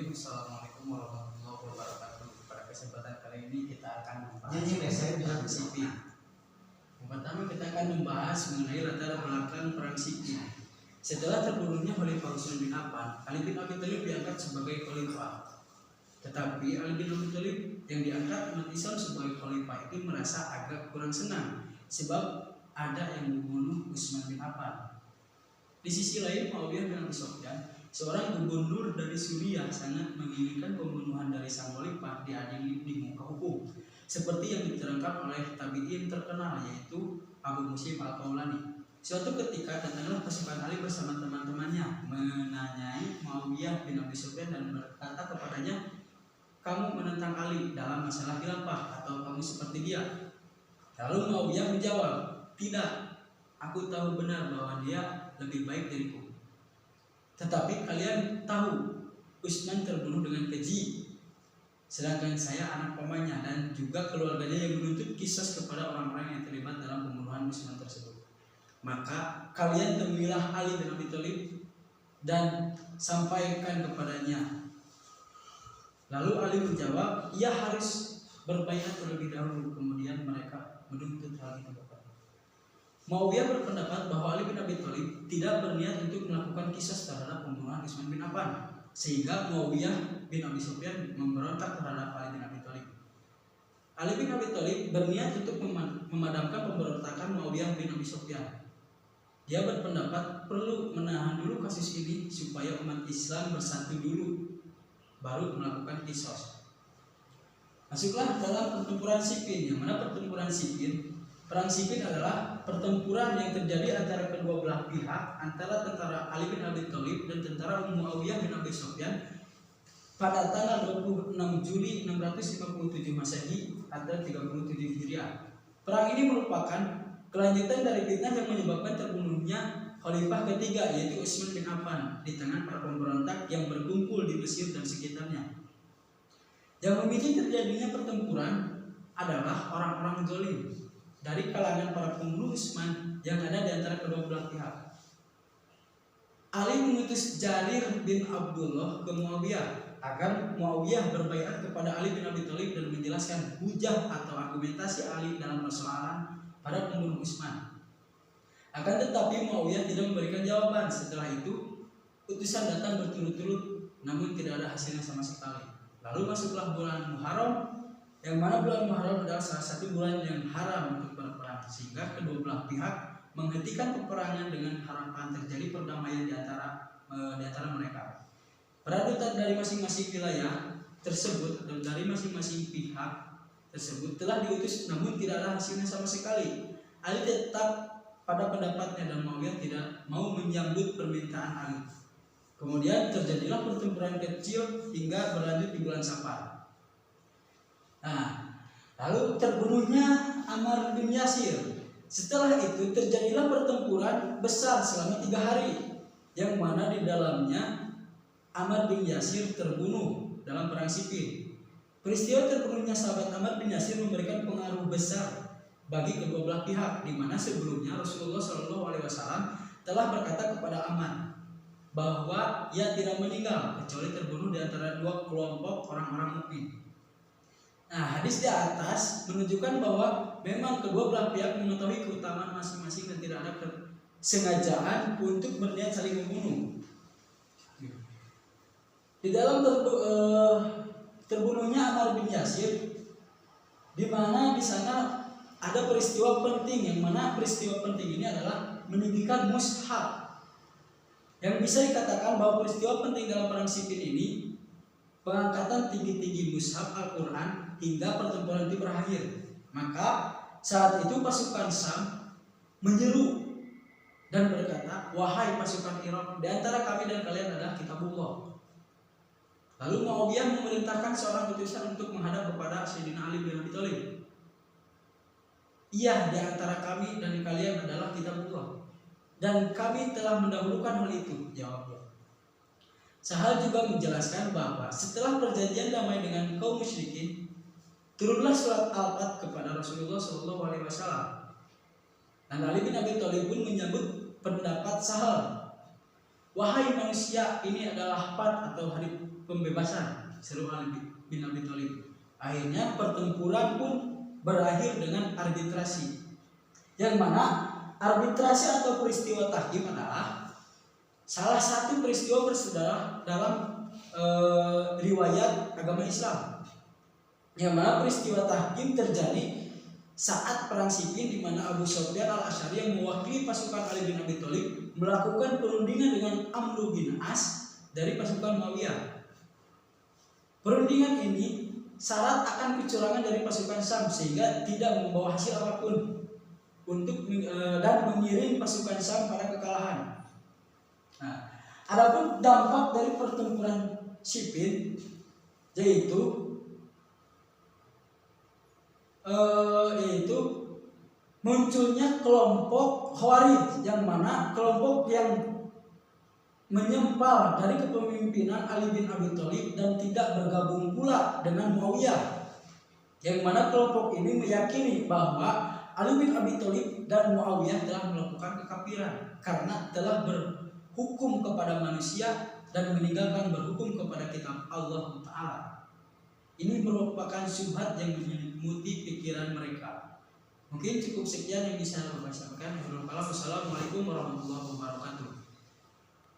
Bismillahirrahmanirrahim. Assalamualaikum warahmatullahi wabarakatuh. Pada kesempatan kali ini kita akan membahas perang sipil. Yang pertama kita akan membahas mengenai latar belakang perang sipil. Setelah terbunuhnya Khalifah Utsman bin Affan, Ali bin Abi Thalib diangkat sebagai khalifah. Tetapi Ali bin Abi Thalib yang diangkat umat Islam sebagai khalifah itu merasa agak kurang senang sebab ada yang membunuh Utsman bin Affan. Di sisi lain, Muawiyah bin Abi Sufyan, seorang gubernur dari Suriah, sangat menginginkan pembunuhan dari sang khalifah diadili di muka hukum, seperti yang diterangkan oleh tabi'in terkenal yaitu Abu Muslim al-Khawlani. Suatu ketika datanglah pasukan Ali bersama teman-temannya menanyai Muawiyah bin Abi Sufyan dan berkata kepadanya, "Kamu menentang Ali dalam masalah khilafah atau kamu seperti dia?" Lalu Muawiyah menjawab, "Tidak, aku tahu benar bahwa dia lebih baik dariku. Tetapi kalian tahu Utsman terbunuh dengan keji, sedangkan saya anak pamannya dan juga keluarganya yang menuntut kisos kepada orang-orang yang terlibat dalam pembunuhan Utsman tersebut. Maka kalian temuilah Ali bin Abi Thalib dan sampaikan kepadanya." Lalu Ali menjawab, "Ia harus berbaiat terlebih dahulu." Kemudian mereka menuntut hal itu. Muawiyah berpendapat bahwa Ali bin Abi Thalib tidak berniat untuk melakukan kisos terhadap pembunuhan Utsman bin Affan, sehingga Muawiyah bin Abi Sufyan memberontak terhadap Ali bin Abi Thalib. Ali bin Abi Thalib berniat untuk memadamkan pemberontakan Muawiyah bin Abi Sufyan. Dia berpendapat perlu menahan dulu kasus ini supaya umat Islam bersatu dulu, baru melakukan kisos. Masuklah dalam pertempuran Siffin, yang mana pertempuran Siffin, perang Siffin adalah pertempuran yang terjadi antara kedua belah pihak, antara tentara Ali bin Abi Thalib dan tentara Muawiyah bin Abi Sufyan pada tanggal 26 Juli 657 Masehi atau 37 Hijriah. Perang ini merupakan kelanjutan dari fitnah yang menyebabkan terbunuhnya khalifah ketiga yaitu Utsman bin Affan di tangan para pemberontak yang berkumpul di Mesir dan sekitarnya. Yang memicu terjadinya pertempuran adalah orang-orang zalim dari kalangan para pembunuh Utsman yang ada di antara kedua belah pihak. Ali mengutus Jarir bin Abdullah ke Muawiyah agar Muawiyah berbaiat kepada Ali bin Abi Thalib dan menjelaskan hujah atau argumentasi Ali dalam persoalan para pembunuh Utsman. Akan tetapi Muawiyah tidak memberikan jawaban. Setelah itu utusan datang berturut-turut, namun tidak ada hasilnya sama sekali. Lalu masuklah bulan Muharram, yang mana bulan Muharram adalah salah satu bulan yang haram untuk berperang, sehingga kedua belah pihak menghentikan peperangan dengan harapan terjadi perdamaian di antara mereka. Para duta dari masing-masing wilayah tersebut atau dari masing-masing pihak tersebut telah diutus, namun tidak ada hasilnya sama sekali. Ali tetap pada pendapatnya dan Muawiyah tidak mau menyambut permintaan Ali. Kemudian terjadilah pertempuran kecil hingga berlanjut di bulan Safar. Nah, lalu terbunuhnya Ammar bin Yasir. Setelah itu terjadilah pertempuran besar selama 3 hari, yang mana di dalamnya Ammar bin Yasir terbunuh dalam perang Siffin. Peristiwa terbunuhnya sahabat Ammar bin Yasir memberikan pengaruh besar bagi kedua belah pihak, di mana sebelumnya Rasulullah SAW telah berkata kepada Ammar bahwa ia tidak meninggal kecuali terbunuh di antara dua kelompok orang-orang mukmin. Nah, hadis di atas menunjukkan bahwa memang kedua belah pihak mengetahui keutamaan masing-masing dan tidak ada kesengajaan untuk berniat saling membunuh. Di dalam terbunuhnya Ammar bin Yasir, di mana di sana ada peristiwa penting, yang mana peristiwa penting ini adalah meninggikan mushaf. Yang bisa dikatakan bahwa peristiwa penting dalam perang Siffin ini pengangkatan tinggi-tinggi mushaf Al-Quran hingga pertempuran itu berakhir. Maka saat itu pasukan Syam menyeru dan berkata, "Wahai pasukan Irak, di antara kami dan kalian adalah kitabullah." Lalu Muawiyah memerintahkan seorang utusan untuk menghadap kepada Sayyidina Ali bin Abi Thalib. "Iya, di antara kami dan kalian adalah kitabullah, dan kami telah mendahulukan hal itu," jawabnya. Sahal juga menjelaskan bahwa setelah perjanjian damai dengan kaum musyrikin, turunlah surat Al-Fat kepada Rasulullah SAW. Dan Ali bin Abi Thalib pun menyambut pendapat Sahal. "Wahai manusia, ini adalah Fat atau hari pembebasan seru Ali bin Abi Thalib. Akhirnya pertempuran pun berakhir dengan arbitrasi, yang mana arbitrasi atau peristiwa tahkim adalah salah satu peristiwa bersejarah dalam riwayat agama Islam, yang mana peristiwa tahkim terjadi saat perang Siffin, di mana Abu Sufyan al-Asy'ari yang mewakili pasukan Ali bin Abi Thalib melakukan perundingan dengan Amr bin As dari pasukan Muawiyah. Perundingan ini syarat akan kecurangan dari pasukan Syam sehingga tidak membawa hasil apapun untuk dan mengiring pasukan Syam pada kekalahan. Nah, adapun dampak dari pertempuran Siffin yaitu munculnya kelompok Khawarij, yang mana kelompok yang menyempal dari kepemimpinan Ali bin Abi Thalib dan tidak bergabung pula dengan Muawiyah, yang mana kelompok ini meyakini bahwa Ali bin Abi Thalib dan Muawiyah telah melakukan kekafiran karena telah berhukum kepada manusia dan meninggalkan berhukum kepada kitab Allah Ta'ala. Ini merupakan syubhat yang menyelimuti pikiran mereka. Mungkin cukup sekian yang bisa saya bahasakan. Wassalamualaikum warahmatullahi wabarakatuh.